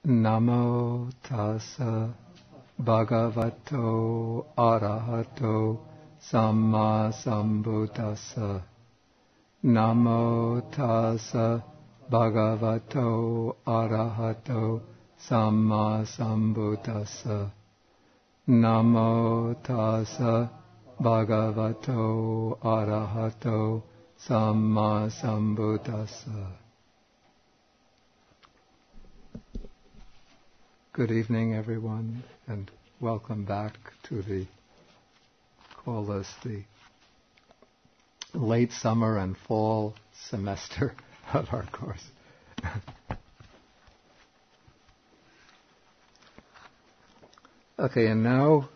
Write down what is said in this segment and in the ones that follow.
Namo tassa bhagavato arahato samma sambuddhassa. Namo tassa bhagavato arahato samma sambuddhassa. Namo tassa bhagavato arahato samma sambuddhassa. Good evening, everyone, and welcome back to the late summer and fall semester of our course. Okay, and now,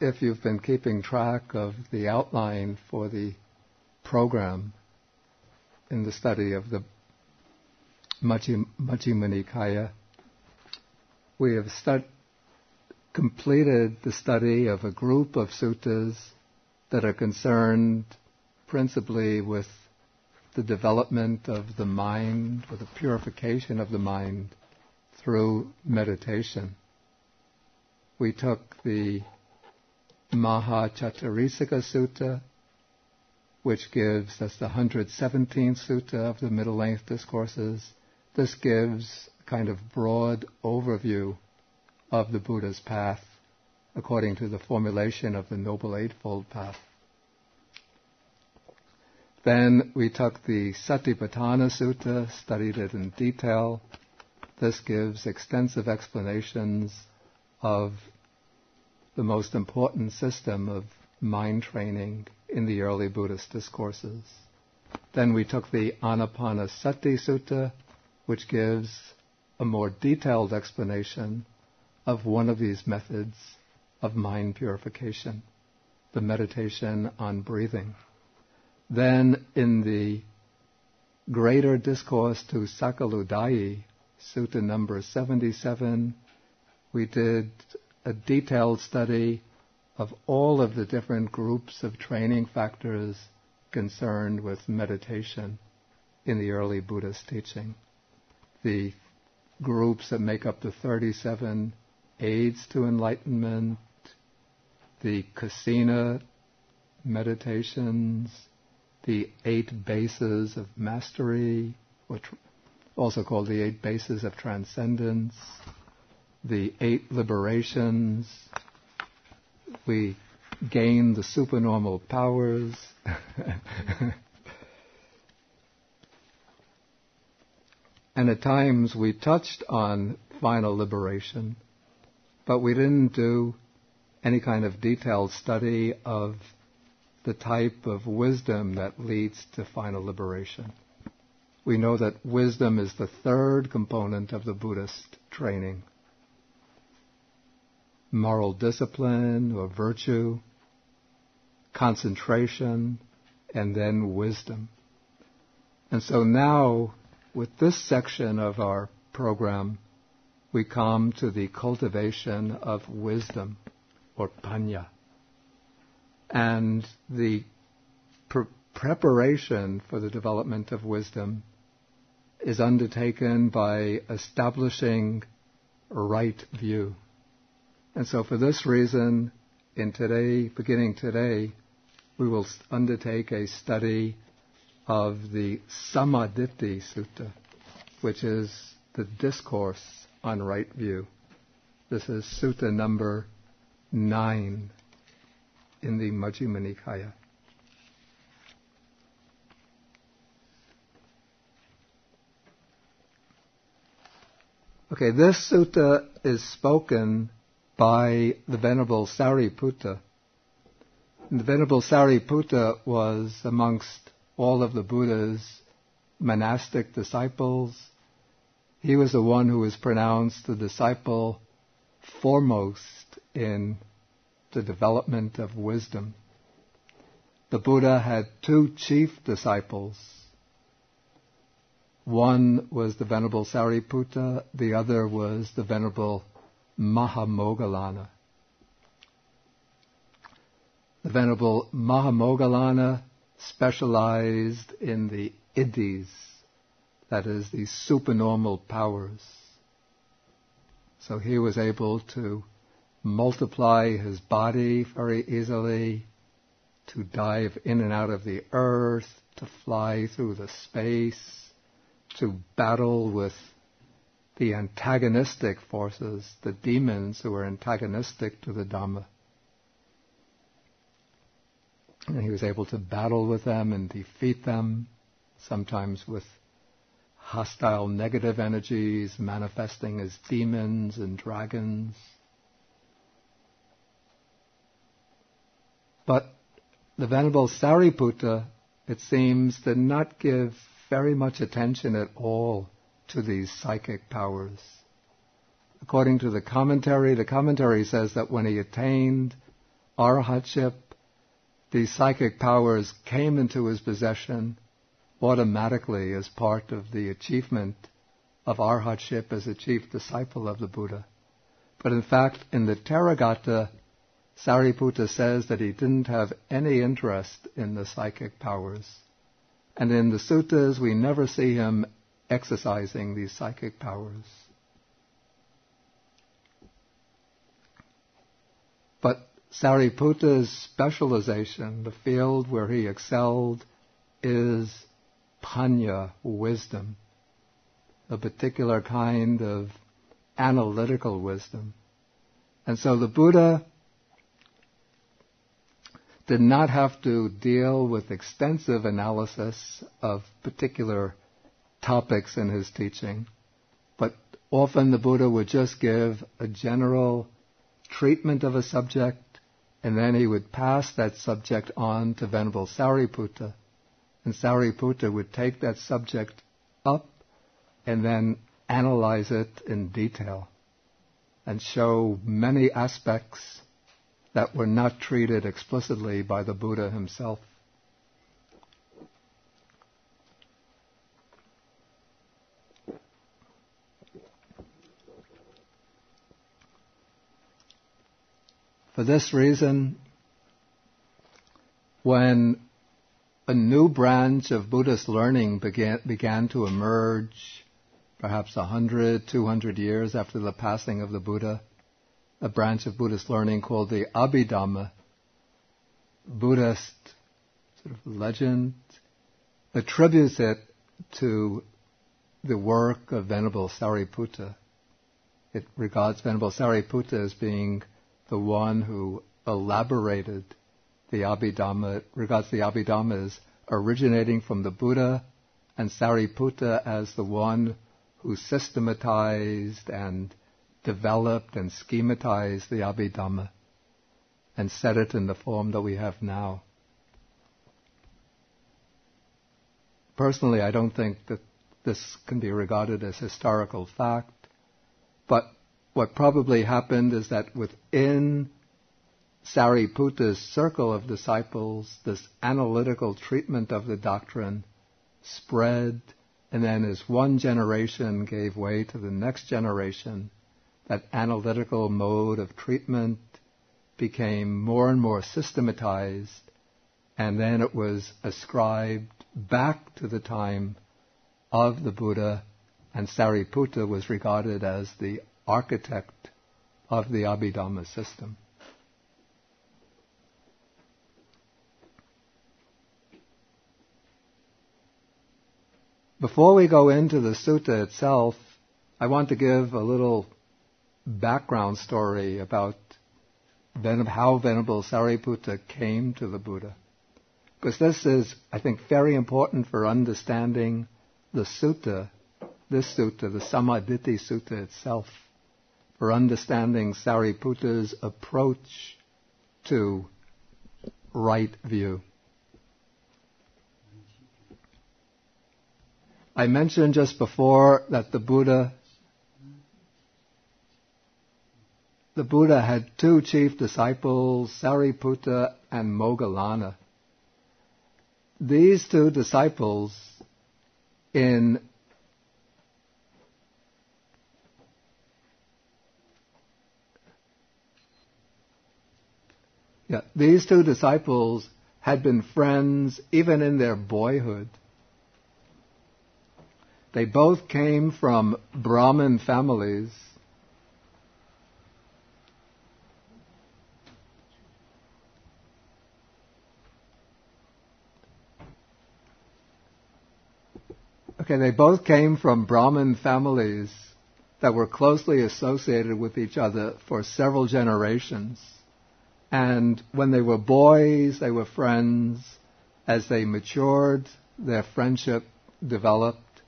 if you've been keeping track of the outline for the program in the study of the Majjhima Nikaya, we have completed the study of a group of suttas that are concerned principally with the development of the mind, or the purification of the mind through meditation. We took the Mahācāttarīsika Sutta, which gives, that's the 117th sutta of the middle-length discourses. This gives a kind of broad overview of the Buddha's path according to the formulation of the Noble Eightfold Path. Then we took the Satipatthana Sutta, studied it in detail. This gives extensive explanations of the most important system of mind training in the early Buddhist discourses. Then we took the Anapanasati Sutta, which gives a more detailed explanation of one of these methods of mind purification, the meditation on breathing. Then in the greater discourse to Sakaludāyi, Sutta number 77, we did a detailed study of all of the different groups of training factors concerned with meditation in the early Buddhist teaching. The groups that make up the 37 aids to enlightenment, the Kasina meditations, the 8 bases of mastery, which also called the 8 bases of transcendence, the 8 liberations. We gain the supernormal powers. And at times we touched on final liberation, but we didn't do any kind of detailed study of the type of wisdom that leads to final liberation. We know that wisdom is the third component of the Buddhist training. Moral discipline or virtue, concentration, and then wisdom. And so now, with this section of our program, we come to the cultivation of wisdom, or paññā. And the preparation for the development of wisdom is undertaken by establishing a right view. And so for this reason, beginning today, we will undertake a study of the Sammādiṭṭhi Sutta, which is the discourse on right view. This is Sutta number 9 in the Majjhima Nikaya. Okay, this sutta is spoken by the Venerable Sariputta. And the Venerable Sariputta was amongst all of the Buddha's monastic disciples. He was the one who was pronounced the disciple foremost in the development of wisdom. The Buddha had 2 chief disciples. One was the Venerable Sariputta, the other was the Venerable Mahamoggallana. The Venerable Mahamoggallana specialized in the iddhis, that is, the supernormal powers. So he was able to multiply his body very easily, to dive in and out of the earth, to fly through the space, to battle with the antagonistic forces, the demons who were antagonistic to the Dhamma. And he was able to battle with them and defeat them, sometimes with hostile negative energies manifesting as demons and dragons. But the Venerable Sariputta, it seems, did not give very much attention at all to these psychic powers. According to the commentary says that when he attained arhatship, these psychic powers came into his possession automatically as part of the achievement of arhatship as a chief disciple of the Buddha. But in fact, in the Theravada, Sariputta says that he didn't have any interest in the psychic powers. And in the suttas, we never see him exercising these psychic powers. But Sariputta's specialization, the field where he excelled, is panya, wisdom, a particular kind of analytical wisdom. And so the Buddha did not have to deal with extensive analysis of particular topics in his teaching, but often the Buddha would just give a general treatment of a subject, and then he would pass that subject on to Venerable Sariputta, and Sariputta would take that subject up and then analyze it in detail and show many aspects that were not treated explicitly by the Buddha himself. For this reason, when a new branch of Buddhist learning began to emerge, perhaps 100, 200 years after the passing of the Buddha, a branch of Buddhist learning called the Abhidhamma, Buddhist sort of legend, attributes it to the work of Venerable Sariputta. It regards Venerable Sariputta as being the one who elaborated the Abhidhamma. It regards the Abhidhamma as originating from the Buddha, and Sariputta as the one who systematized and developed and schematized the Abhidhamma and set it in the form that we have now. Personally, I don't think that this can be regarded as historical fact, but what probably happened is that within Sariputta's circle of disciples, this analytical treatment of the doctrine spread, and then as one generation gave way to the next generation, that analytical mode of treatment became more and more systematized, and then it was ascribed back to the time of the Buddha, and Sariputta was regarded as the architect of the Abhidhamma system. Before we go into the sutta itself, I want to give a little background story about how Venerable Sariputta came to the Buddha. Because this is, I think, very important for understanding the sutta, this sutta, the Sammādiṭṭhi Sutta itself, for understanding Sariputta's approach to right view. I mentioned just before that the Buddha had two chief disciples, Sariputta and Moggallana. These two disciples had been friends even in their boyhood. They both came from Brahmin families, Okay, they both came from Brahmin families that were closely associated with each other for several generations. And when they were boys, they were friends. As they matured, their friendship developed.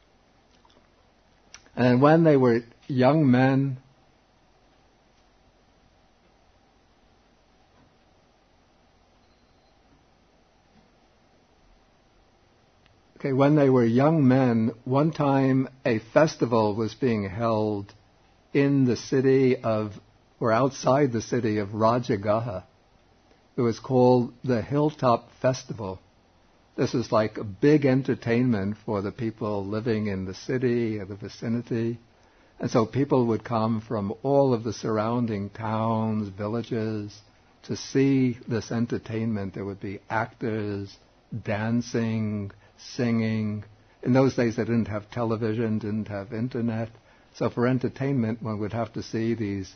And when they were young men, one time a festival was being held in the city of, or outside the city of Rajagaha. It was called the Hilltop Festival. This is like a big entertainment for the people living in the city or the vicinity. And so people would come from all of the surrounding towns, villages, to see this entertainment. There would be actors, dancing, singing. In those days they didn't have television, didn't have internet. So for entertainment one would have to see these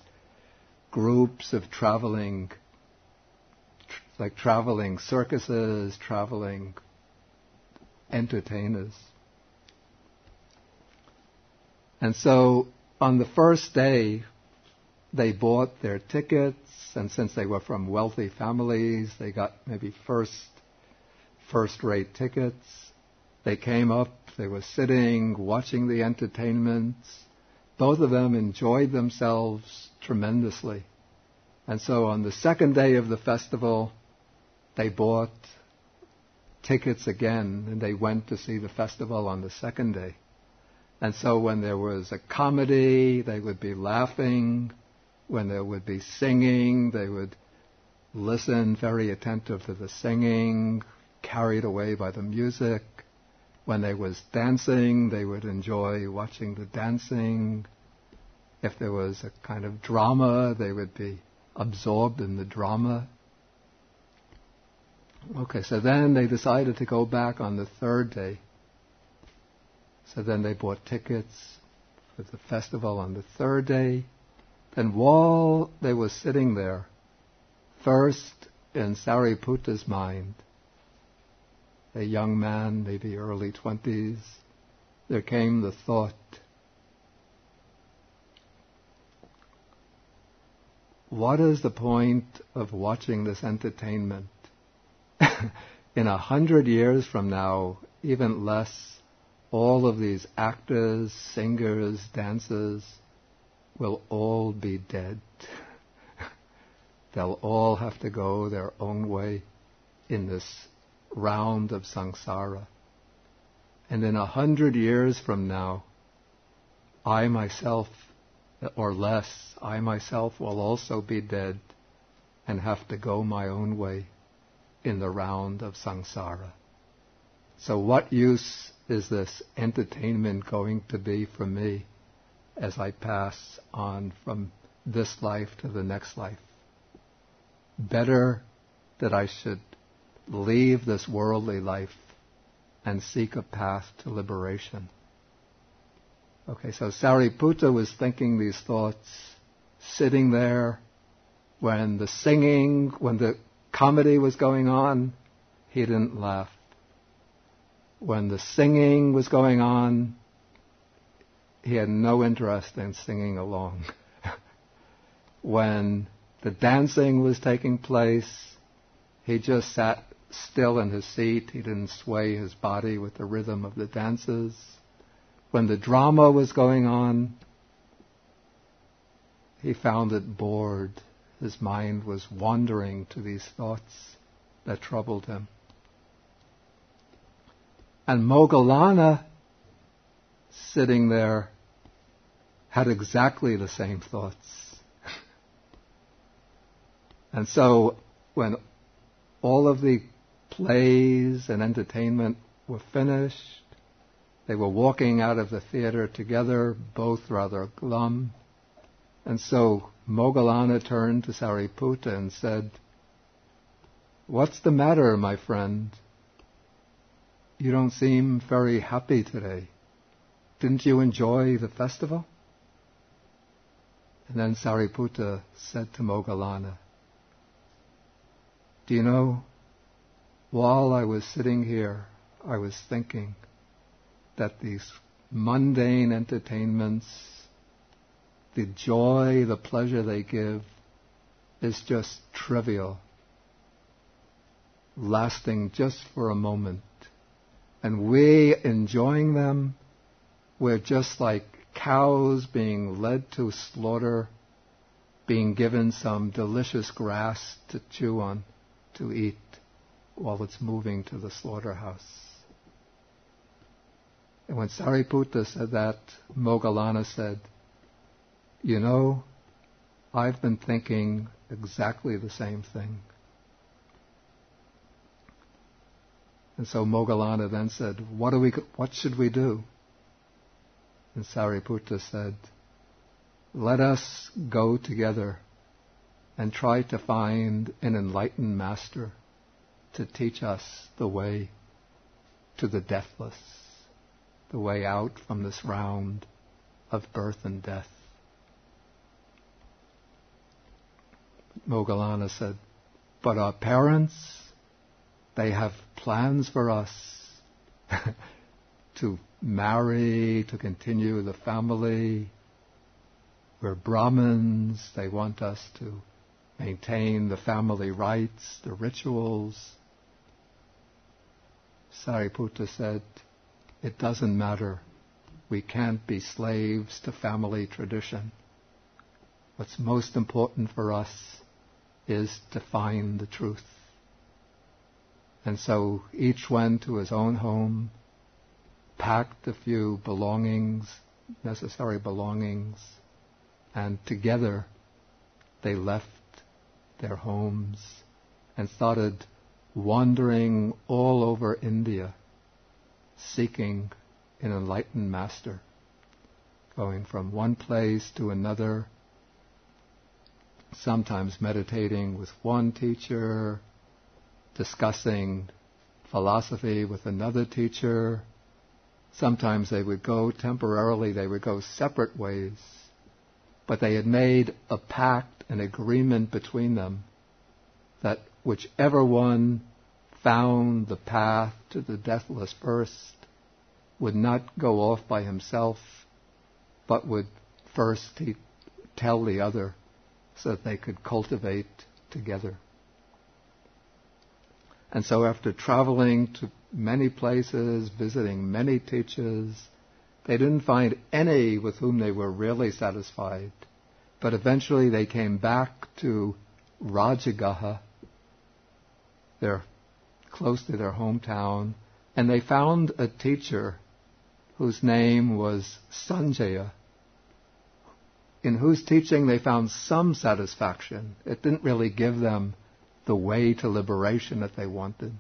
groups of traveling circuses, traveling entertainers. And so on the first day they bought their tickets, and since they were from wealthy families they got maybe first-rate tickets. They came up, they were sitting, watching the entertainments. Both of them enjoyed themselves tremendously. And so on the second day of the festival, they bought tickets again, and they went to see the festival on the second day. And so when there was a comedy, they would be laughing. When there would be singing, they would listen very attentive to the singing, carried away by the music. When there was dancing, they would enjoy watching the dancing. If there was a kind of drama, they would be absorbed in the drama. Okay, so then they decided to go back on the third day. So then they bought tickets for the festival on the third day. Then while they were sitting there, first in Sariputta's mind, a young man, maybe early 20s, there came the thought, what is the point of watching this entertainment? In 100 years from now, even less, all of these actors, singers, dancers will all be dead. They'll all have to go their own way in this round of samsara. And in 100 years from now, I myself, or less, I myself will also be dead and have to go my own way in the round of samsara. So what use is this entertainment going to be for me as I pass on from this life to the next life? Better that I should leave this worldly life and seek a path to liberation. Okay, so Sariputta was thinking these thoughts, sitting there when the singing, when the comedy was going on, he didn't laugh. When the singing was going on, he had no interest in singing along. When the dancing was taking place, he just sat still in his seat. He didn't sway his body with the rhythm of the dances. When the drama was going on, he found it bored. His mind was wandering to these thoughts that troubled him. And Moggallana, sitting there, had exactly the same thoughts. And so when all of the plays and entertainment were finished, they were walking out of the theater together, both rather glum. And so Moggallana turned to Sariputta and said, "What's the matter, my friend? You don't seem very happy today. Didn't you enjoy the festival?" And then Sariputta said to Moggallana, "Do you know, while I was sitting here, I was thinking, that these mundane entertainments, the joy, the pleasure they give, is just trivial, lasting just for a moment. And we, enjoying them, we're just like cows being led to slaughter, being given some delicious grass to chew on, to eat, while it's moving to the slaughterhouse. And when Sariputta said that, Moggallana said, "You know, I've been thinking exactly the same thing." And so Moggallana then said, what should we do? And Sariputta said, "Let us go together and try to find an enlightened master to teach us the way to the deathless, the way out from this round of birth and death." Moggallana said, "But our parents, they have plans for us to marry, to continue the family. We're Brahmins. They want us to maintain the family rites, the rituals." Sariputta said, "It doesn't matter. We can't be slaves to family tradition. What's most important for us is to find the truth." And so each went to his own home, packed a few belongings, necessary belongings, and together they left their homes and started wandering all over India, seeking an enlightened master, going from one place to another, sometimes meditating with one teacher, discussing philosophy with another teacher. Sometimes they would go temporarily, they would go separate ways, but they had made a pact, an agreement between them, that whichever one found the path to the deathless first would not go off by himself, but would first tell the other so that they could cultivate together. And so after traveling to many places, visiting many teachers, they didn't find any with whom they were really satisfied. But eventually they came back to Rajagaha, they're close to their hometown, and they found a teacher whose name was Sanjaya, in whose teaching they found some satisfaction. It didn't really give them the way to liberation that they wanted.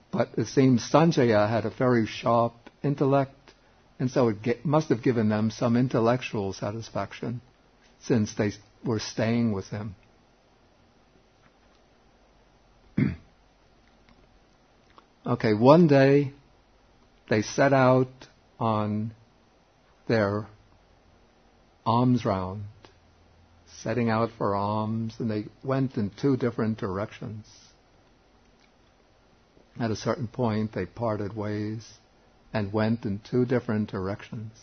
But it seems Sanjaya had a very sharp intellect, and so it must have given them some intellectual satisfaction, since they were staying with him. Okay, one day they set out on their alms round, setting out for alms, and they went in two different directions. At a certain point, they parted ways and went in two different directions.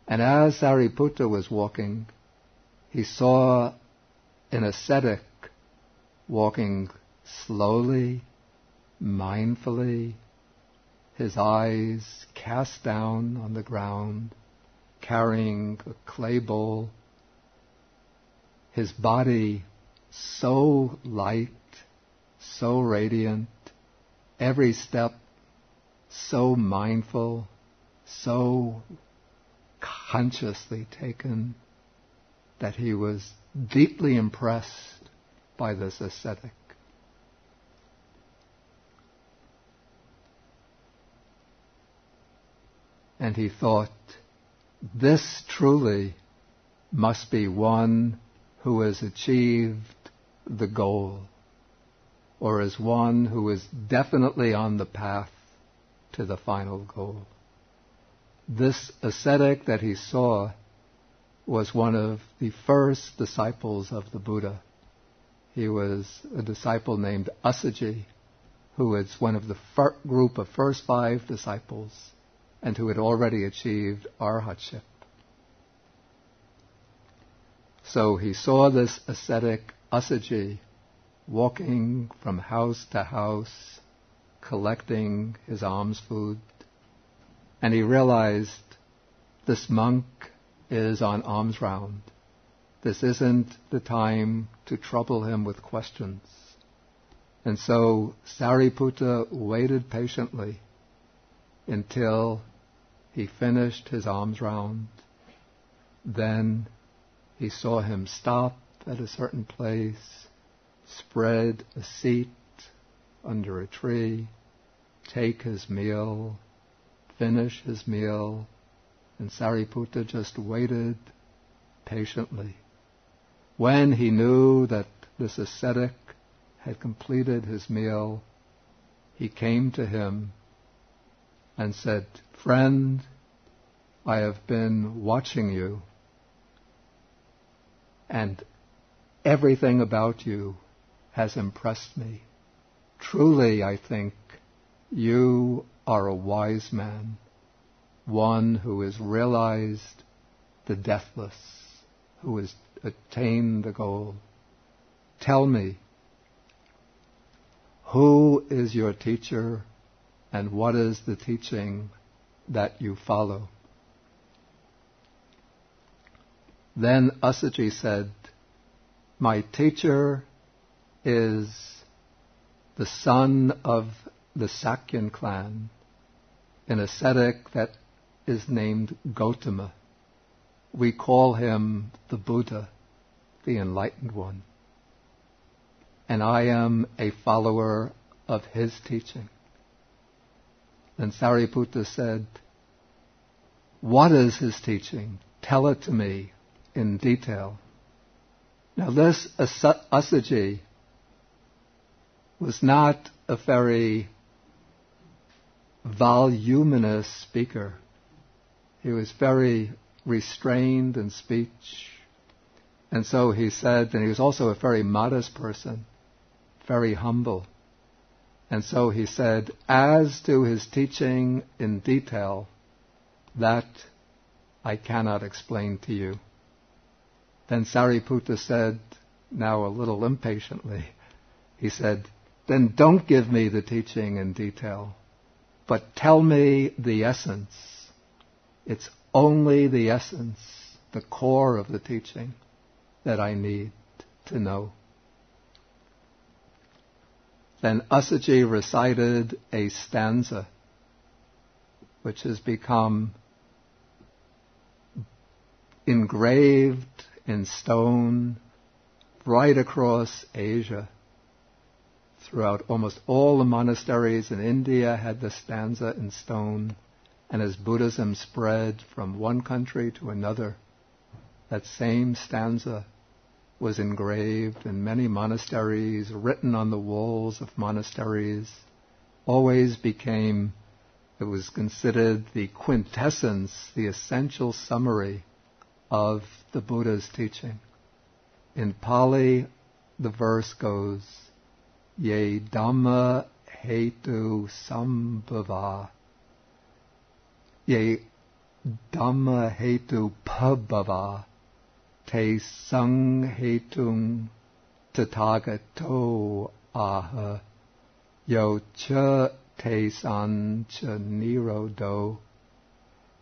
And as Sariputta was walking, he saw an ascetic walking slowly, mindfully, his eyes cast down on the ground, carrying a clay bowl, his body so light, so radiant, every step so mindful, so consciously taken, that he was deeply impressed by this ascetic. And he thought, this truly must be one who has achieved the goal, or is one who is definitely on the path to the final goal. This ascetic that he saw was one of the first disciples of the Buddha. He was a disciple named Assaji, who was one of the group of first 5 disciples and who had already achieved arhatship. So he saw this ascetic Assaji walking from house to house, collecting his alms food, and he realized this monk is on alms round. This isn't the time to trouble him with questions. And so Sariputta waited patiently until he finished his alms round. Then he saw him stop at a certain place, spread a seat under a tree, take his meal, finish his meal, and Sariputta just waited patiently. When he knew that this ascetic had completed his meal, he came to him and said, "Friend, I have been watching you, and everything about you has impressed me. Truly, I think you are a wise man, one who has realized the deathless, who has attained the goal. Tell me, who is your teacher and what is the teaching that you follow?" Then Assaji said, "My teacher is the son of the Sakyan clan, an ascetic that is named Gotama. We call him the Buddha, the Enlightened One. And I am a follower of his teaching." Then Sariputta said, "What is his teaching? Tell it to me in detail." Now this Assaji was not a very voluminous speaker. He was very restrained in speech. And so he said, and he was also a very modest person, very humble. And so he said, as to his teaching in detail, that I cannot explain to you. Then Sariputta said, now a little impatiently, he said, "Then don't give me the teaching in detail, but tell me the essence. It's only the essence, the core of the teaching that I need to know." Then Assaji recited a stanza which has become engraved in stone right across Asia. Throughout almost all the monasteries in India had the stanza in stone, and as Buddhism spread from one country to another, that same stanza was engraved in many monasteries, written on the walls of monasteries, always became, it was considered the quintessence, the essential summary of the Buddha's teaching. In Pali, the verse goes, "Ye Dhamma hetu sambhava, ye Dhamma hetu pabhava, te sang hetung tathagato aha, yo cha te san cha nirodo,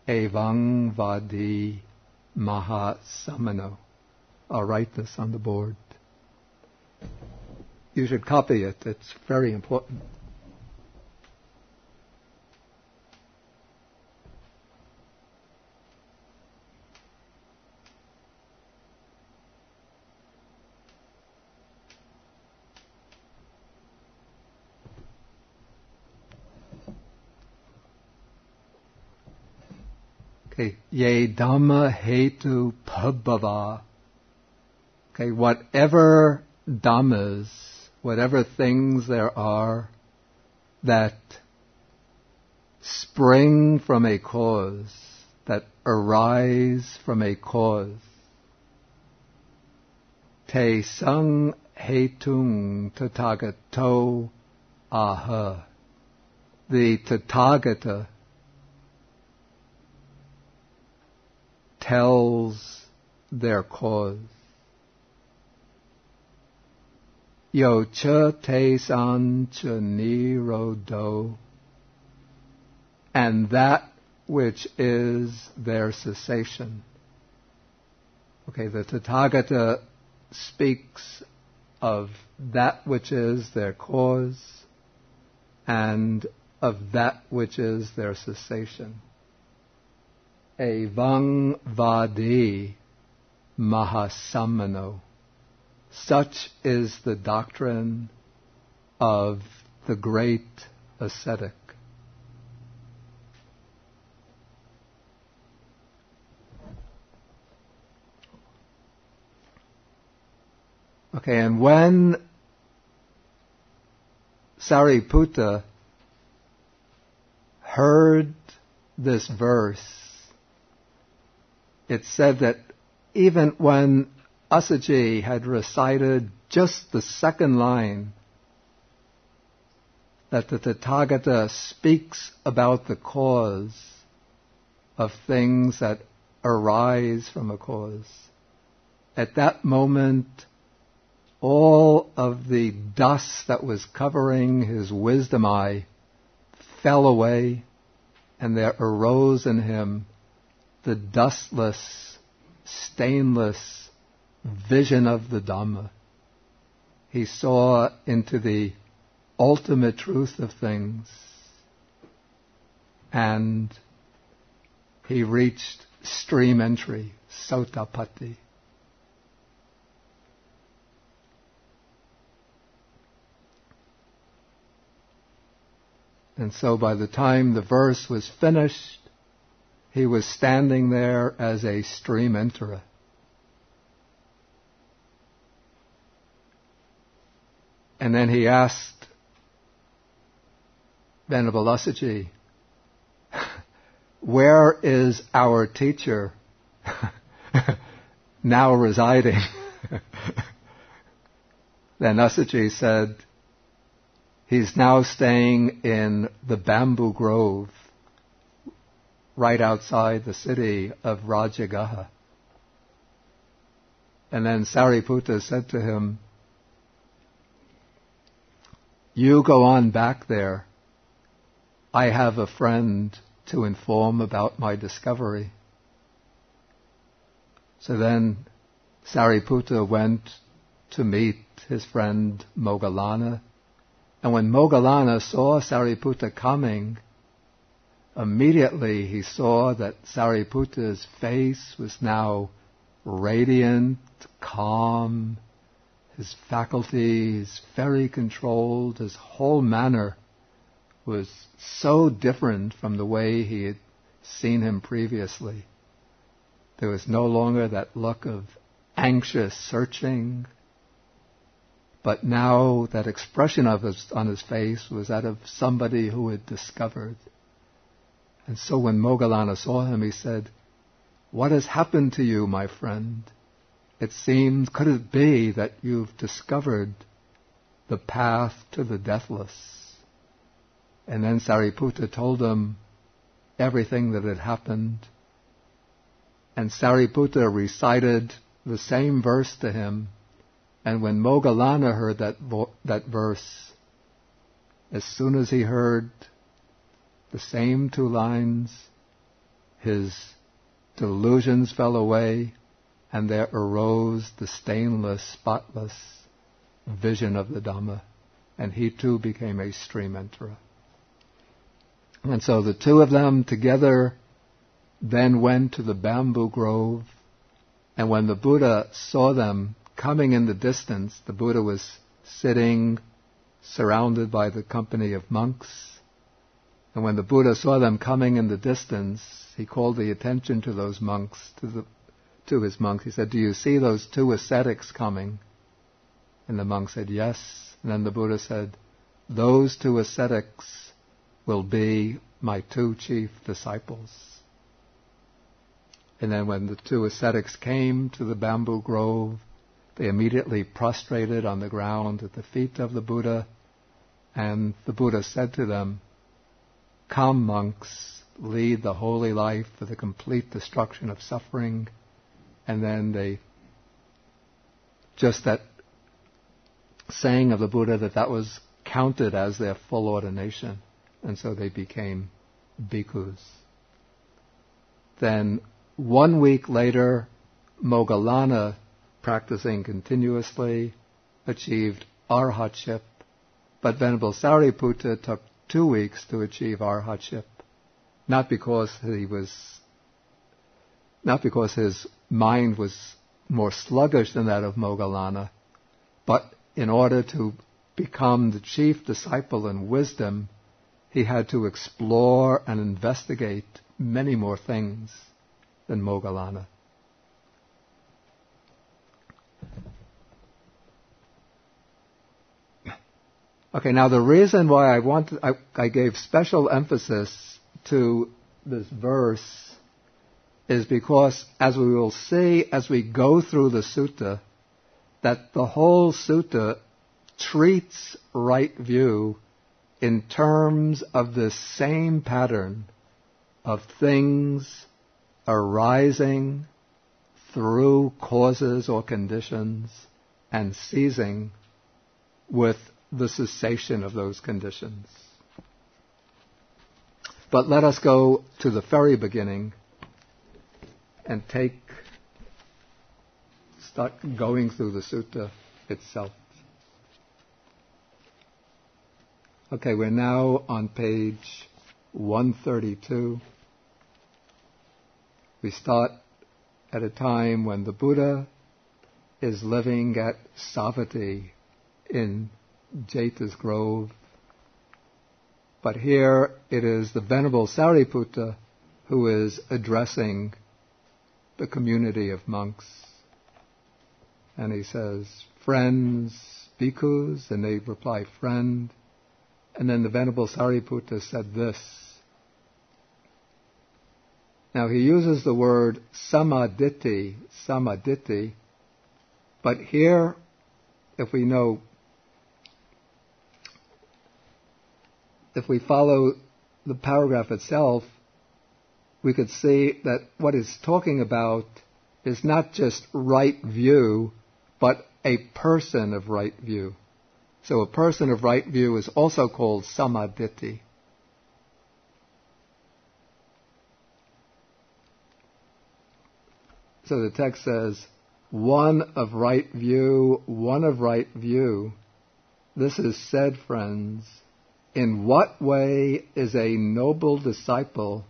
evang vadi mahasamano." I'll write this on the board. You should copy it. It's very important. Okay, ye Dhamma hetu pabhava. Okay, whatever dhammas, whatever things there are that spring from a cause, that arise from a cause, te sang hetung tathagato aha. The Tathagata tells their cause. Yo cha te san cha ni ro do, and that which is their cessation. Okay, the Tathagata speaks of that which is their cause and of that which is their cessation. Evang vadi mahasamano. Such is the doctrine of the great ascetic. Okay, and when Sariputta heard this verse, it said that even when Assaji had recited just the second line, that the Tathagata speaks about the cause of things that arise from a cause, at that moment, all of the dust that was covering his wisdom eye fell away, and there arose in him the dustless, stainless vision of the Dhamma. He saw into the ultimate truth of things, and he reached stream entry, Sotapatti. And so by the time the verse was finished, he was standing there as a stream enterer. And then he asked Venerable Assaji, where is our teacher now residing? Then Assaji said, he's now staying in the bamboo grove right outside the city of Rajagaha. And then Sariputta said to him, you go on back there. I have a friend to inform about my discovery. So then Sariputta went to meet his friend Moggallana. And when Moggallana saw Sariputta coming, immediately he saw that Sariputta's face was now radiant, calm, his faculties very controlled, his whole manner was so different from the way he had seen him previously. There was no longer that look of anxious searching, but now that expression on his face was that of somebody who had discovered. And so when Moggallana saw him, he said, what has happened to you, my friend? It seems, could it be that you've discovered the path to the deathless? And then Sariputta told him everything that had happened. And Sariputta recited the same verse to him. And when Moggallana heard that verse, as soon as he heard the same two lines, his delusions fell away, and there arose the stainless, spotless vision of the Dhamma, and he too became a stream enterer. And so the two of them together then went to the bamboo grove, and when the Buddha saw them coming in the distance, the Buddha was sitting surrounded by the company of monks, and when the Buddha saw them coming in the distance, he called the attention to those monks, to his monks. He said, do you see those two ascetics coming? And the monk said, yes. And then the Buddha said, those two ascetics will be my two chief disciples. And then when the two ascetics came to the bamboo grove, they immediately prostrated on the ground at the feet of the Buddha, and the Buddha said to them, come, monks, lead the holy life for the complete destruction of suffering, and then they, just that saying of the Buddha that was counted as their full ordination, and so they became bhikkhus. Then 1 week later, Moggallana, practicing continuously, achieved arhatship, but Venerable Sariputta took 2 weeks to achieve arhatship, not because his mind was more sluggish than that of Moggallana, but in order to become the chief disciple in wisdom, he had to explore and investigate many more things than Moggallana. Okay, now the reason why I gave special emphasis to this verse is because, as we will see as we go through the sutta, that the whole sutta treats right view in terms of the same pattern of things arising through causes or conditions and ceasing with the cessation of those conditions. But let us go to the very beginning and start going through the sutta itself. Okay, we're now on page 132. We start at a time when the Buddha is living at Savatthi in Jeta's Grove. But here it is the Venerable Sariputta who is addressing the community of monks. And he says, "Friends, bhikkhus," and they reply, "Friend." And then the Venerable Sariputta said this. Now he uses the word Sammādiṭṭhi, but here, if we follow the paragraph itself, we could see that what it's talking about is not just right view, but a person of right view. So a person of right view is also called Sammādiṭṭhi. So the text says, one of right view. This is said, friends, in what way is a noble disciple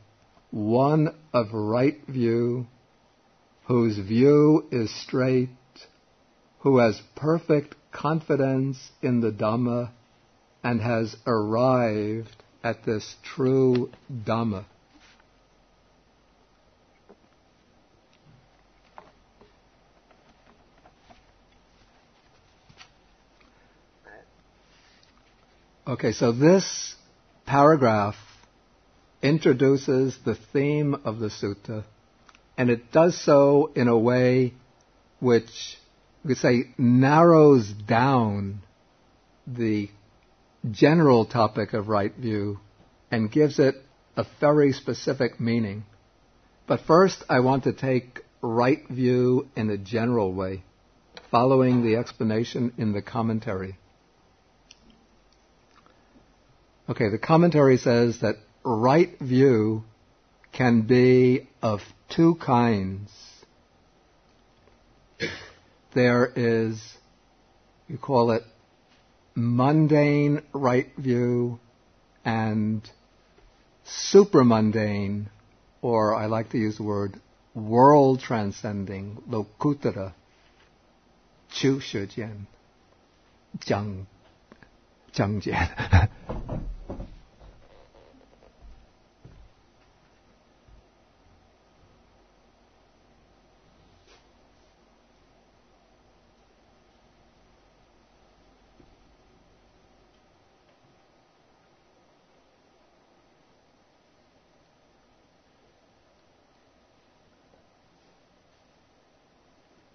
one of right view, whose view is straight, who has perfect confidence in the Dhamma, and has arrived at this true Dhamma? Okay, so this paragraph introduces the theme of the sutta, and it does so in a way which we could say narrows down the general topic of right view and gives it a very specific meaning. But first I want to take right view in a general way, following the explanation in the commentary. Okay, the commentary says that right view can be of two kinds. There is, you call it mundane right view and supramundane, or I like to use the word world transcending, lokuttara, chu shijian, zhang jian.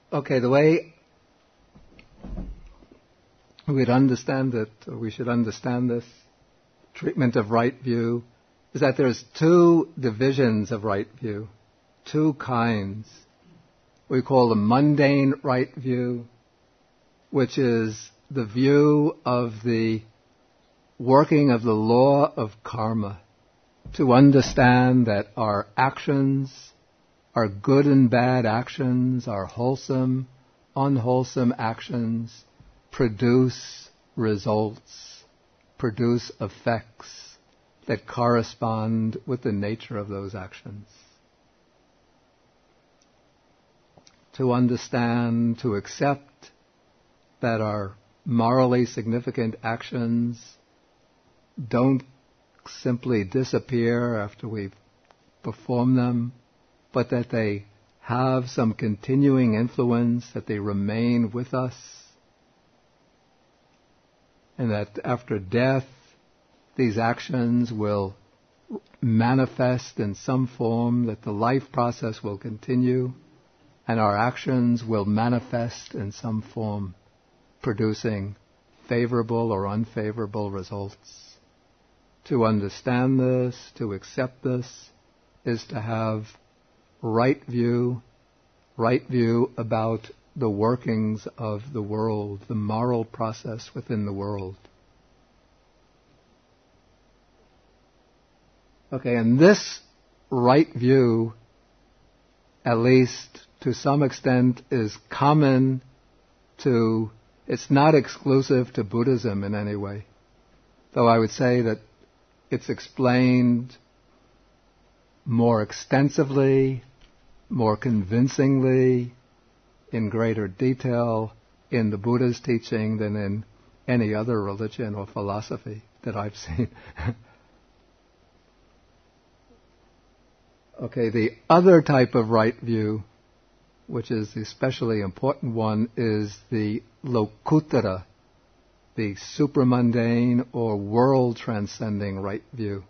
Okay, the way we'd understand it, or we should understand this treatment of right view, is that there's two divisions of right view, two kinds. We call the mundane right view, which is the view of the working of the law of karma, to understand that our actions, our good and bad actions, our wholesome, unwholesome actions produce results, produce effects that correspond with the nature of those actions. To understand, to accept that our morally significant actions don't simply disappear after we've performed them, but that they have some continuing influence, that they remain with us, and that after death, these actions will manifest in some form, that the life process will continue, and our actions will manifest in some form, producing favorable or unfavorable results. To understand this, to accept this, is to have right view about the workings of the world, the moral process within the world. Okay, and this right view, at least to some extent, is common to, it's not exclusive to Buddhism in any way. Though I would say that it's explained more extensively, more convincingly, in greater detail in the Buddha's teaching than in any other religion or philosophy that I've seen. Okay, the other type of right view, which is the especially important one, is the lokuttara, the supramundane or world-transcending right view.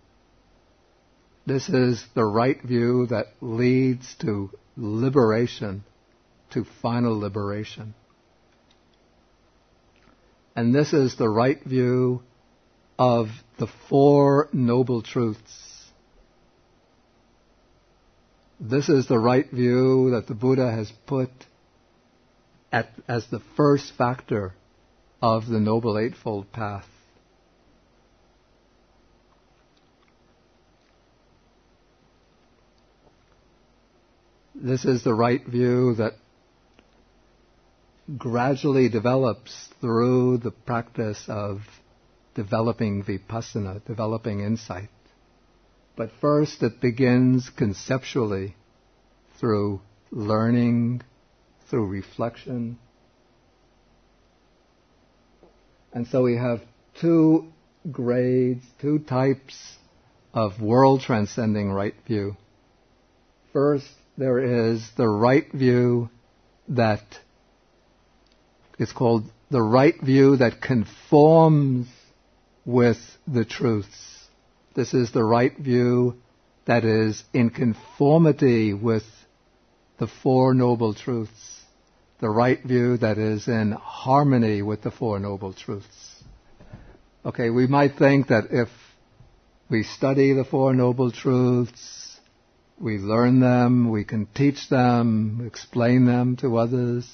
This is the right view that leads to liberation, to final liberation. And this is the right view of the Four Noble Truths. This is the right view that the Buddha has put as the first factor of the Noble Eightfold Path. This is the right view that gradually develops through the practice of developing Vipassana, developing insight. But first it begins conceptually through learning, through reflection. And so we have two grades, two types of world-transcending right view. First, there is the right view that is called the right view that conforms with the truths. This is the right view that is in conformity with the Four Noble Truths. The right view that is in harmony with the Four Noble Truths. Okay, we might think that if we study the Four Noble Truths, we learn them, we can teach them, explain them to others,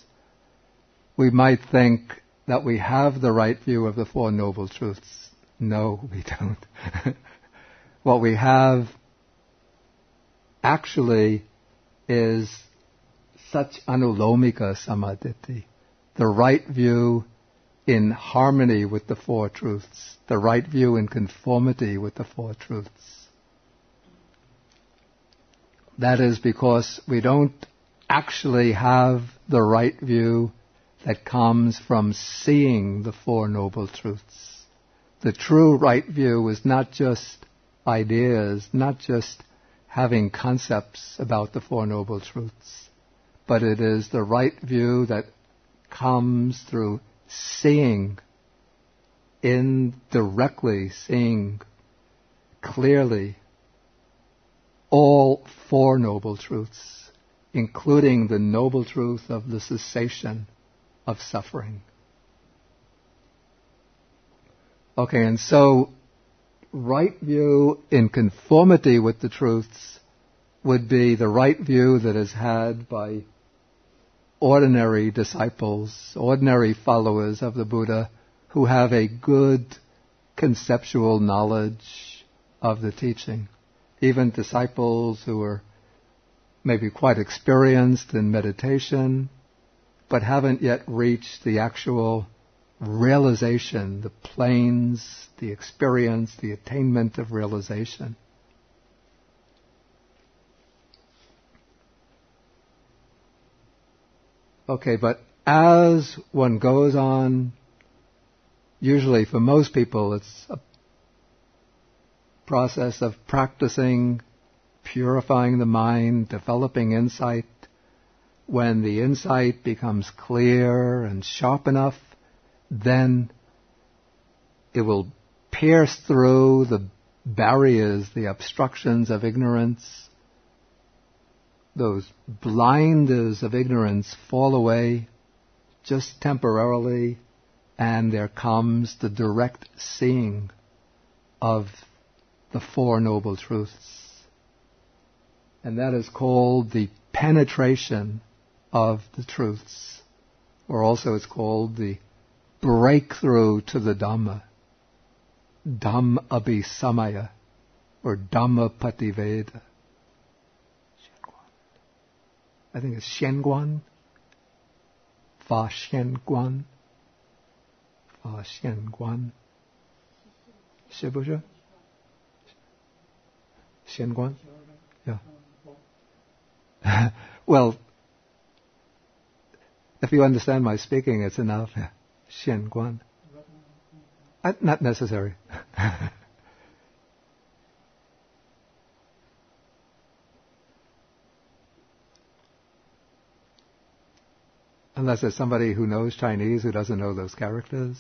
we might think that we have the right view of the Four Noble Truths. No, we don't. What we have actually is such anulomika Sammādiṭṭhi, the right view in harmony with the Four Truths, the right view in conformity with the Four Truths. That is because we don't actually have the right view that comes from seeing the Four Noble Truths. The true right view is not just ideas, not just having concepts about the Four Noble Truths, but it is the right view that comes through seeing, indirectly seeing clearly all Four Noble Truths, including the noble truth of the cessation of suffering. Okay, and so right view in conformity with the truths would be the right view that is had by ordinary disciples, ordinary followers of the Buddha who have a good conceptual knowledge of the teaching. Even disciples who are maybe quite experienced in meditation, but haven't yet reached the actual realization, the planes, the experience, the attainment of realization. Okay, but as one goes on, usually for most people it's a process of practicing, purifying the mind, developing insight. When the insight becomes clear and sharp enough, then it will pierce through the barriers, the obstructions of ignorance. Those blinders of ignorance fall away just temporarily, and there comes the direct seeing of the Four Noble Truths. And that is called the penetration of the truths, or also it's called the breakthrough to the Dhamma, Dhamma Abhisamaya, or Dhamma Pativeda. I think it's Xianguan, Fa Xianguan, Fa Xianguan, 是不是? Xianguan? Yeah. Well, if you understand my speaking, it's enough. Yeah. Xianguan. Not necessary. Unless there's somebody who knows Chinese who doesn't know those characters.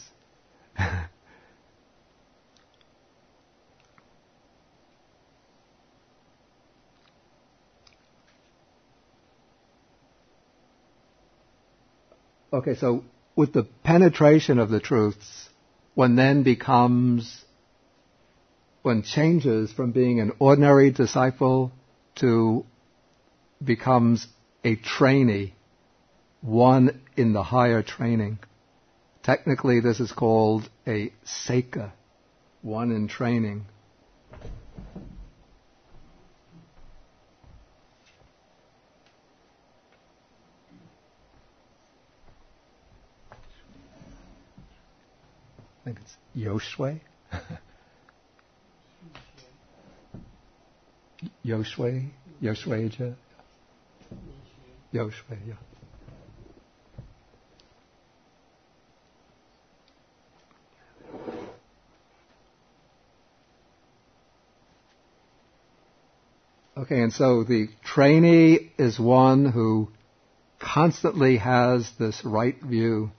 Okay, so with the penetration of the truths, one changes from being an ordinary disciple to becomes a trainee, one in the higher training. Technically, this is called a seika, one in training. I think it's Yoshui. Yoshui, Yoshuija. Yoshui, yeah. Okay, and so the trainee is one who constantly has this right view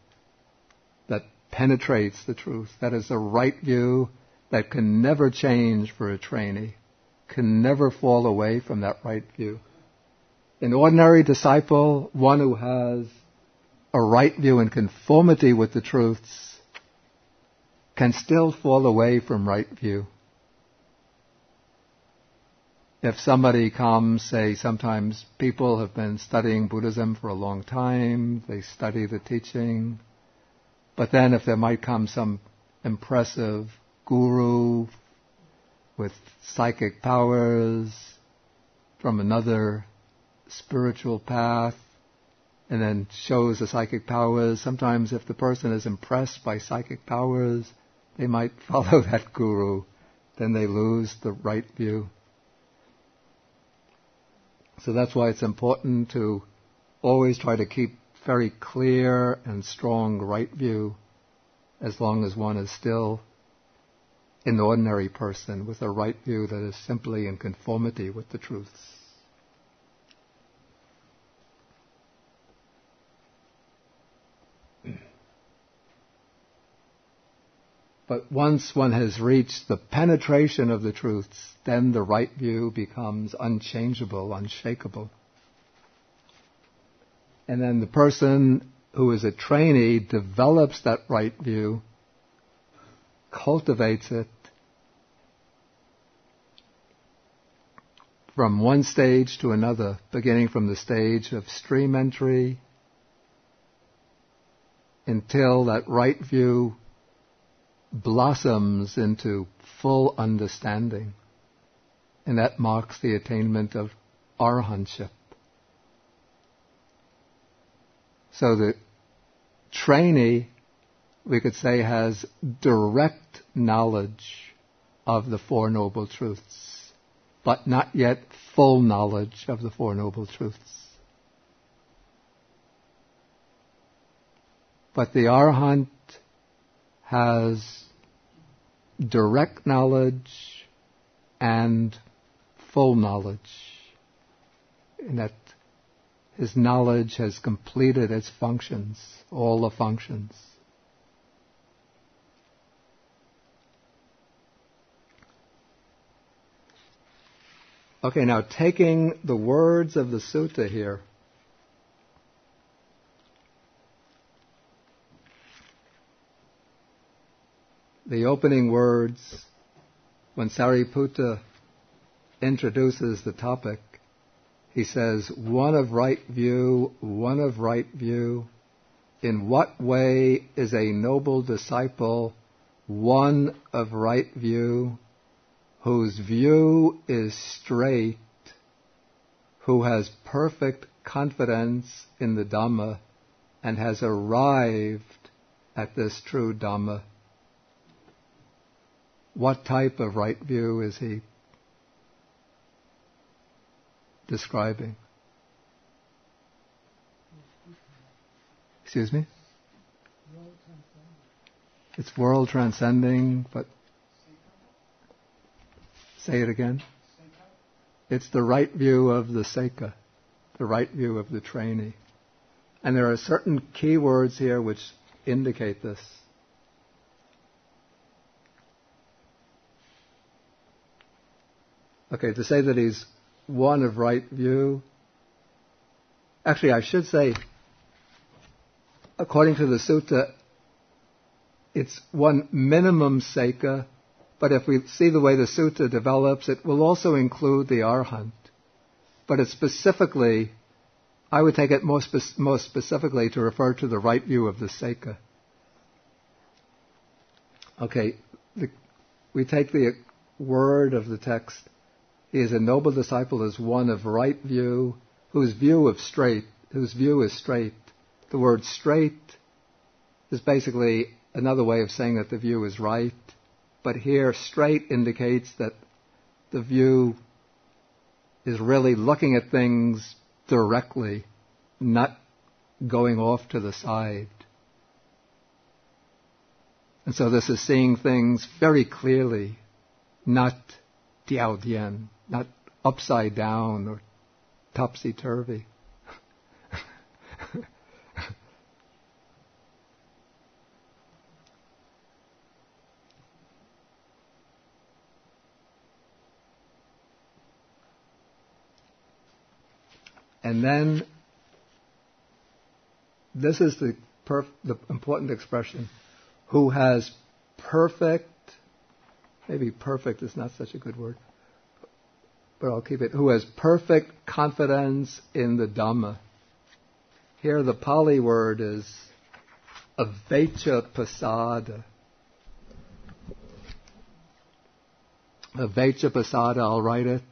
that penetrates the truth. That is the right view that can never change for a trainee, can never fall away from that right view. An ordinary disciple, one who has a right view in conformity with the truths, can still fall away from right view. If somebody comes, say, sometimes people have been studying Buddhism for a long time, they study the teaching, but then if there might come some impressive guru with psychic powers from another spiritual path, and then shows the psychic powers, sometimes if the person is impressed by psychic powers, they might follow that guru, then they lose the right view. So that's why it's important to always try to keep very clear and strong right view as long as one is still an ordinary person with a right view that is simply in conformity with the truths. But once one has reached the penetration of the truths, then the right view becomes unchangeable, unshakable. And then the person who is a trainee develops that right view, cultivates it, from one stage to another, beginning from the stage of stream entry until that right view blossoms into full understanding. And that marks the attainment of arahantship. So the trainee, we could say, has direct knowledge of the Four Noble Truths, but not yet full knowledge of the Four Noble Truths. But the arahant has direct knowledge and full knowledge, in that his knowledge has completed its functions, all the functions. Okay, now taking the words of the sutta here, the opening words, when Sariputta introduces the topic, he says, one of right view, one of right view. In what way is a noble disciple one of right view, whose view is straight, who has perfect confidence in the Dhamma and has arrived at this true Dhamma? What type of right view is he describing? Excuse me? It's world transcending, but say it again. It's the right view of the Seka, the right view of the trainee. And there are certain key words here which indicate this. Okay, to say that he's one of right view, actually I should say, according to the sutta, it's one minimum seka, but if we see the way the sutta develops, it will also include the arahant. But it's specifically, I would take it most specifically to refer to the right view of the seka. Okay, we take the word of the text. He is a noble disciple, is one of right view, whose view is straight. The word straight is basically another way of saying that the view is right. But here, straight indicates that the view is really looking at things directly, not going off to the side. And so this is seeing things very clearly, not diao-dian, not upside down or topsy-turvy. And then, this is the important expression, who has perfect, maybe perfect is not such a good word, but I'll keep it, who has perfect confidence in the Dhamma. Here the Pali word is aveccapassada. Aveccapassada, I'll write it.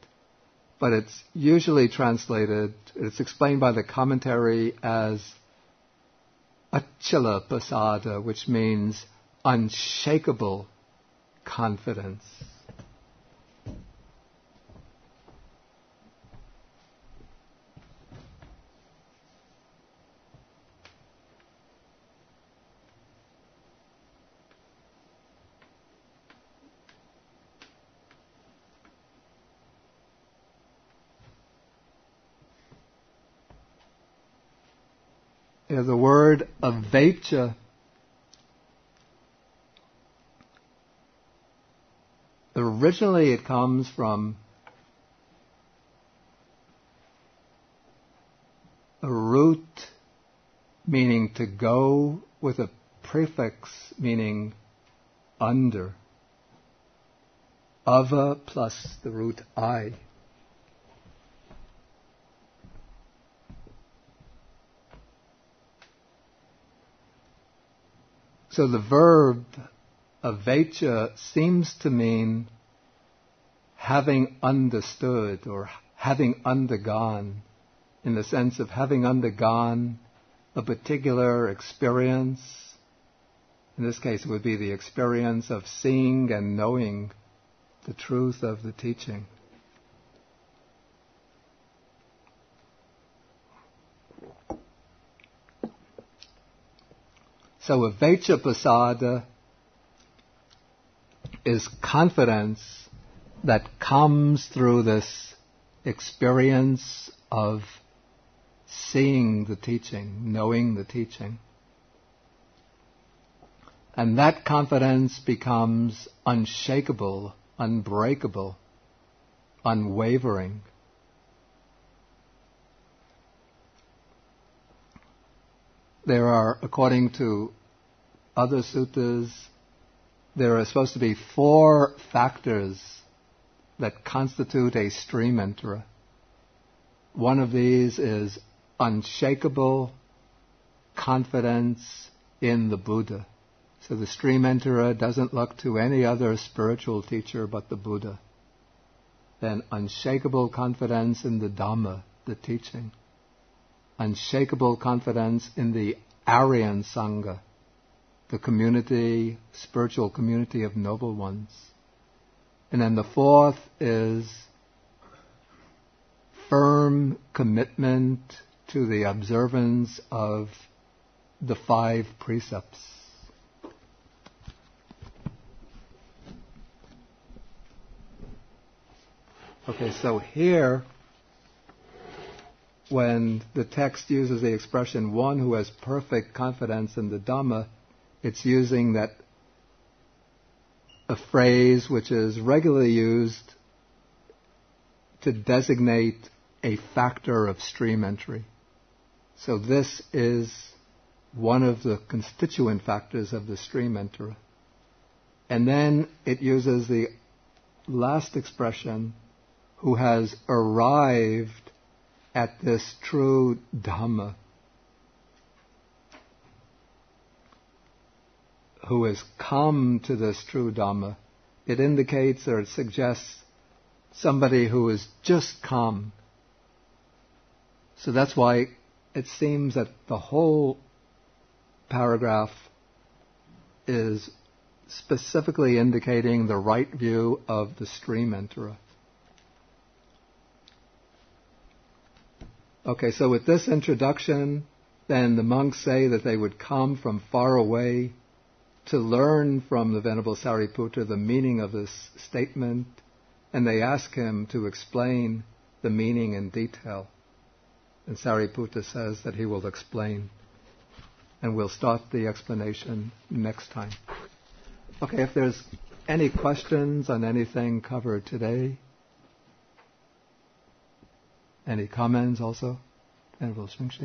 But it's usually translated, it's explained by the commentary as achala pasada, which means unshakable confidence. The word avecca originally it comes from a root meaning to go with a prefix meaning under. Ava plus the root I. So the verb avecha seems to mean having understood or having undergone, in the sense of having undergone a particular experience. In this case, it would be the experience of seeing and knowing the truth of the teaching. So avecha pasada is confidence that comes through this experience of seeing the teaching, knowing the teaching. And that confidence becomes unshakable, unbreakable, unwavering. There are, according to other suttas, there are supposed to be 4 factors that constitute a stream enterer. One of these is unshakable confidence in the Buddha. So the stream enterer doesn't look to any other spiritual teacher but the Buddha. Then unshakable confidence in the Dhamma, the teaching. Unshakable confidence in the Aryan Sangha, the community, spiritual community of noble ones. And then the 4th is firm commitment to the observance of the 5 precepts. Okay, so here, when the text uses the expression one who has perfect confidence in the Dhamma, it's using that a phrase which is regularly used to designate a factor of stream entry. So this is one of the constituent factors of the stream enterer. And then it uses the last expression, who has arrived at this true Dhamma, who has come to this true Dhamma. It indicates or it suggests somebody who has just come. So that's why it seems that the whole paragraph is specifically indicating the right view of the stream enterer. Okay, so with this introduction, then the monks say that they would come from far away to learn from the Venerable Sariputta the meaning of this statement, and they ask him to explain the meaning in detail. And Sariputta says that he will explain, and we'll start the explanation next time. Okay, if there's any questions on anything covered today, any comments also? Venerable Shing? Yes,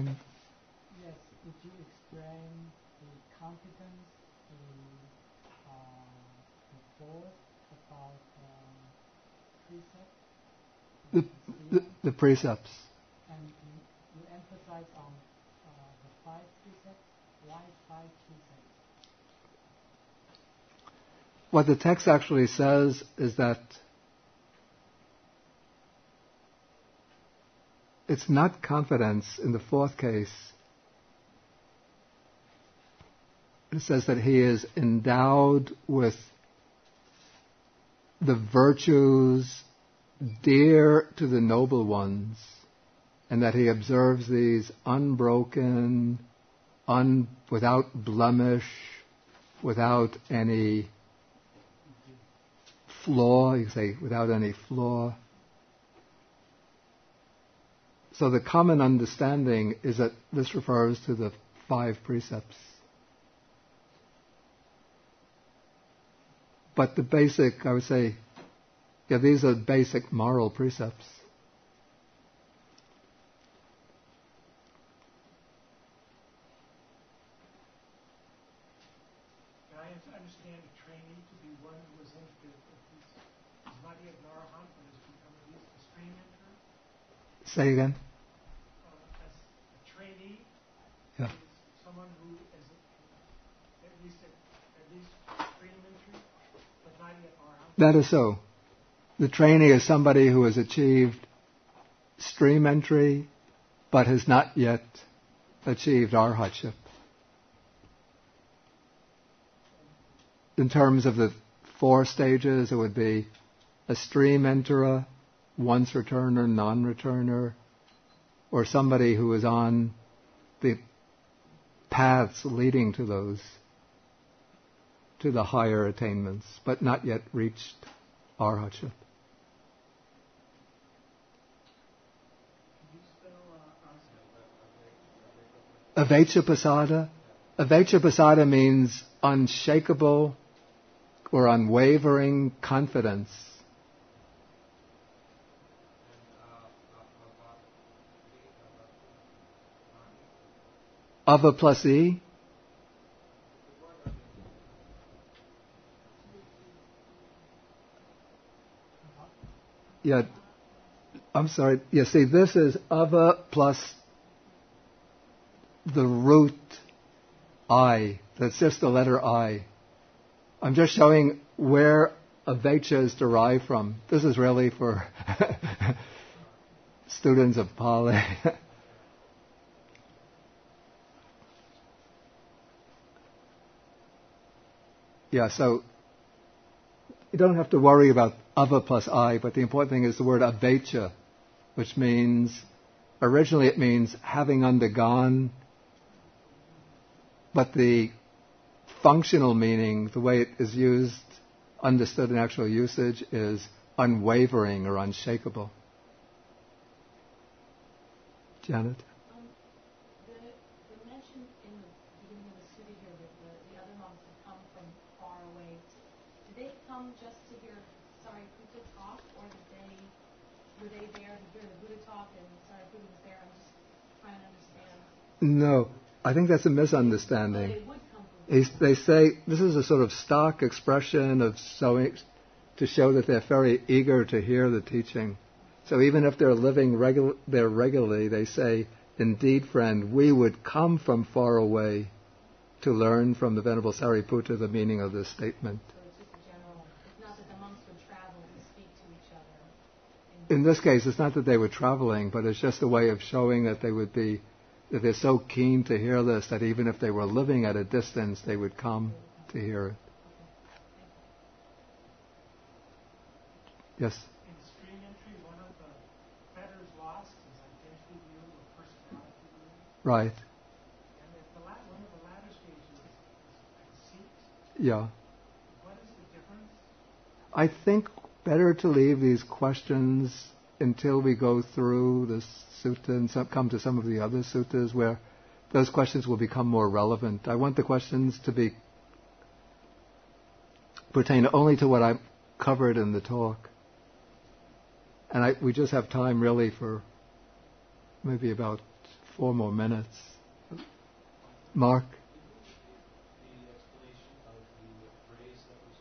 could you explain the confidence in the fourth about precepts? The precepts. And you emphasize on the 5 precepts. Why 5 precepts? What the text actually says is that it's not confidence in the 4th case. It says that he is endowed with the virtues dear to the noble ones, and that he observes these unbroken, without blemish, without any flaw, you say, without any flaw. So the common understanding is that this refers to the 5 precepts. But the basic, I would say, these are basic moral precepts. I understand a trainee to be one who is he's not yet an arahant, but has become at least a stream enterer. Say again. As a trainee Yeah. is someone who is at least stream entry, but not yet arhat. That is so. The trainee is somebody who has achieved stream entry, but has not yet achieved arhatship. In terms of the 4 stages, it would be a stream enterer, once returner, non-returner, or somebody who is on the paths leading to those, to the higher attainments, but not yet reached arhatship. Aveccapassada. Aveccapassada means unshakable or unwavering confidence. Ava plus E. Yeah, I'm sorry. Yeah, see, this is Ava plus the root I. That's just the letter I. I'm just showing where avecca is derived from. This is really for students of Pali. Yeah, so you don't have to worry about ava plus I, but the important thing is the word avecca, which means, originally it means having undergone, but the functional meaning, the way it is used, understood in actual usage, is unwavering or unshakable. Janet? The mention in the beginning of the sutta here that the other monks have come from far away. Did they come just to hear Sariputta talk, or were they there to hear the Buddha talk and Sariputta was there? I'm just trying to understand. No, I think that's a misunderstanding. They would come from They say this is a sort of stock expression of to show that they're very eager to hear the teaching. So even if they're living there regularly, they say, "Indeed, friend, we would come from far away to learn from the Venerable Sariputta the meaning of this statement." So it's just a general. It's not that the monks would travel to speak to each other. In this case, it's not that they were traveling, but it's just a way of showing that that they're so keen to hear this that even if they were living at a distance, they would come to hear it. Yes? In stream entry, one of the fetters lost is identity view or personality view. Right. And if one of the latter stages is conceit, Yeah. what is the difference? I think better to leave these questions until we go through the sutta and come to some of the other suttas where those questions will become more relevant. I want the questions to pertain only to what I covered in the talk. And we just have time really for maybe about 4 more minutes. Mark? The explanation of the phrase that was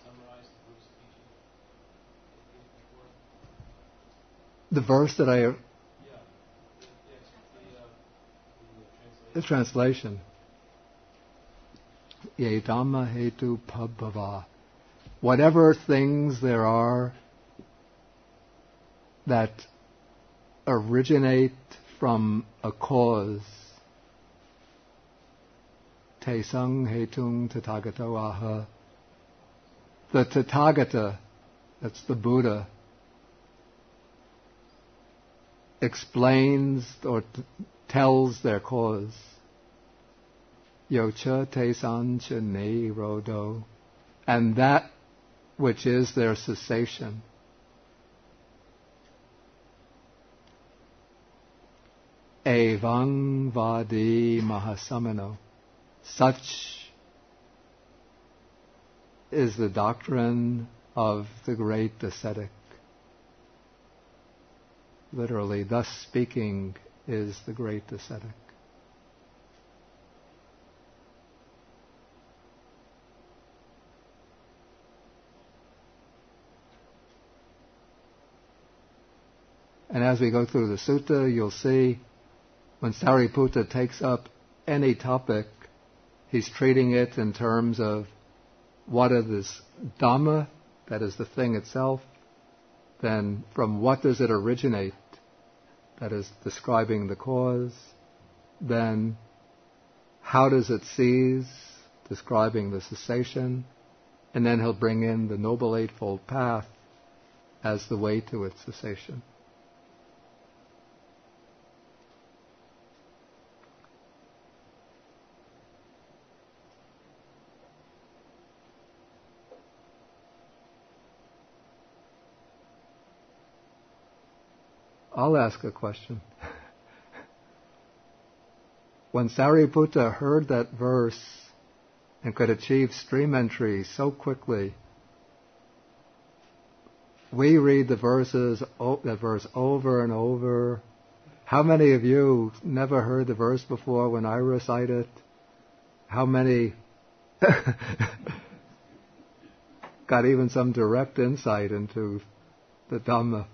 summarized in Buddhist teaching before? The verse that I... The translation. Ye Dhamma hetu pabhava. Whatever things there are that originate from a cause, te sang hetung tathagato aha. The Tathagata, that's the Buddha, explains or tells their cause. Yocha te san cha ne rodo. And that which is their cessation. Evang vadi mahasamano. Such is the doctrine of the great ascetic. Literally, thus speaking is the great ascetic. And as we go through the sutta, you'll see when Sariputta takes up any topic, he's treating it in terms of what is this Dhamma, that is the thing itself, then from what does it originate, that is describing the cause, then how does it cease, describing the cessation, and then he'll bring in the Noble Eightfold Path as the way to its cessation. I'll ask a question. When Sariputta heard that verse and could achieve stream entry so quickly, we read the verse over and over. How many of you never heard the verse before when I recite it? How many got even some direct insight into the Dhamma?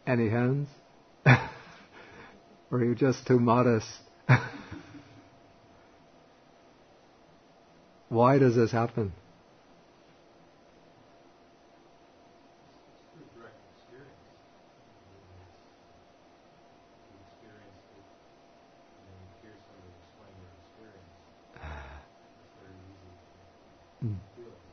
Any hands? Or are you just too modest? Why does this happen? Through direct experience. You experience it, and then you hear somebody explain their experience. It's very easy to feel it.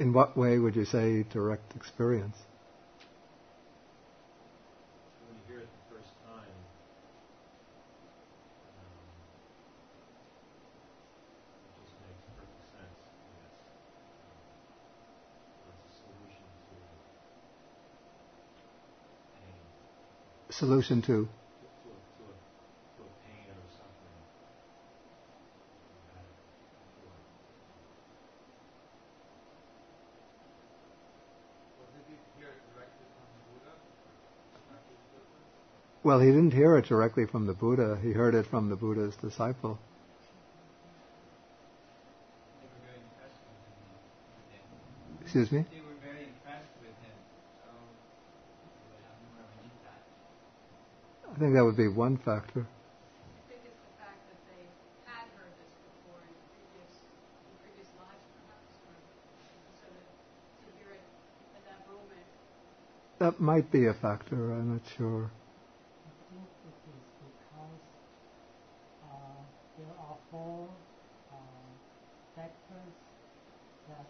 In what way would you say direct experience? When you hear it the first time, it just makes perfect sense. It's a solution to pain. Solution to? To a pain or suffering. Well, he didn't hear it directly from the Buddha. He heard it from the Buddha's disciple. They were very impressed with him. Excuse me? They were very impressed with him, so they would have more of an impact. I think that would be one factor. I think it's the fact that they had heard this before in previous lives, perhaps, or so that to hear it at that moment. That might be a factor, I'm not sure. I think it is because there are four factors that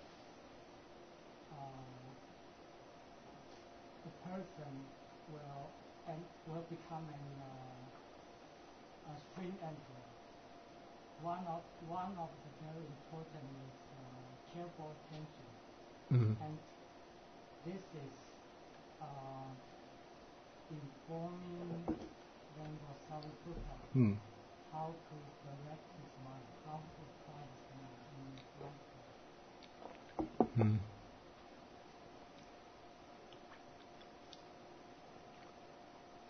the person will become a stream entry. One of the very important is careful attention, and this is informing then the Sariputta how to direct his mind, how to apply his mind in his life.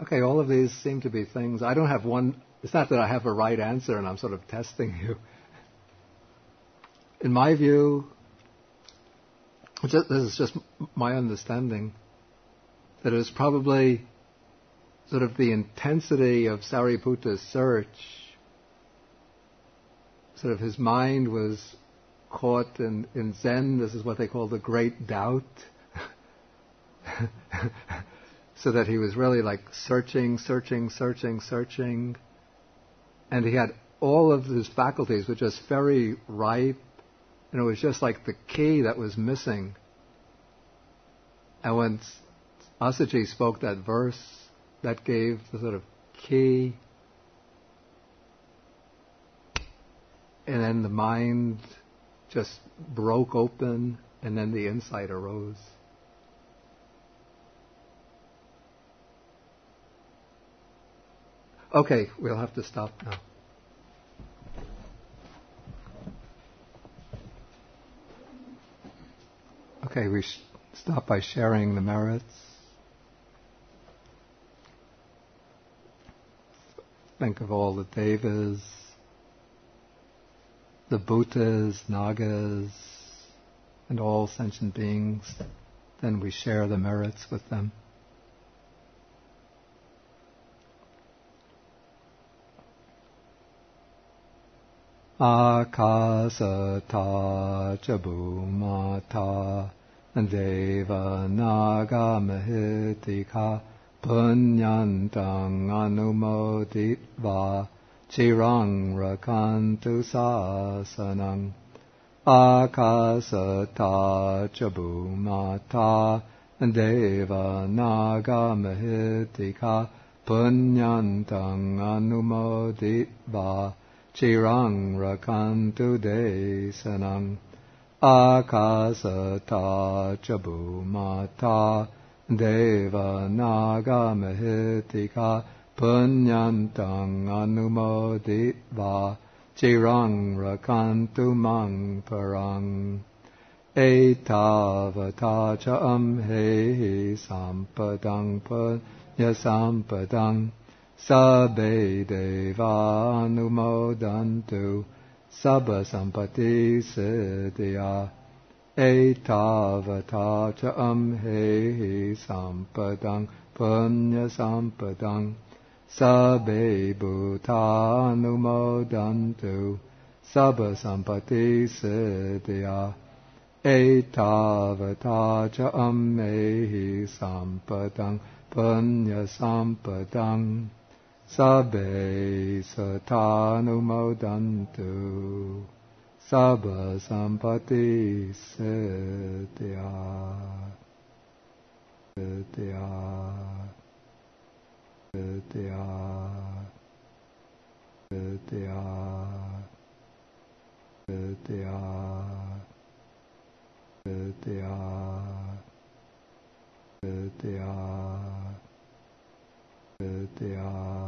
Okay, all of these seem to be things. I don't have one. It's not that I have a right answer and I'm sort of testing you. In my view, this is just my understanding, that it was probably sort of the intensity of Sariputta's search. Sort of his mind was caught in Zen. This is what they call the great doubt. So that he was really like searching. And he had all of his faculties were just very ripe. And it was just like the key that was missing. And when Asaji spoke that verse, that gave the sort of key. And then the mind just broke open, and then the insight arose. Okay, we'll have to stop now. Okay, we stop by sharing the merits. Think of all the devas, the bhutas, nagas, and all sentient beings. Then we share the merits with them. Akasata ca bhumata deva naga mahitika punyantang anumoditva chirang rakantu sasanang. Akasata ca bhumata deva naga mahitika punyantang anumoditva chirang rakantu desanang. Akasata ca bhumata deva naga mahitika punyantang anumoditva chirang rakantu mang parang. Etavata ca amhehi sampadang punya sampadang sabbe deva anumodantu sabba sampati siddhya. Etavata ca amhehi sampadang punya sampadang sabbe bhuta anumodantu sabba sampati siddhya. Etavata ca ammehi sampadang punya sampadang sabbe satanumodantu sabba sampati siddhya. Siddhya. Siddhya. Siddhya. Siddhya. Siddhya. Siddhya. Siddhya.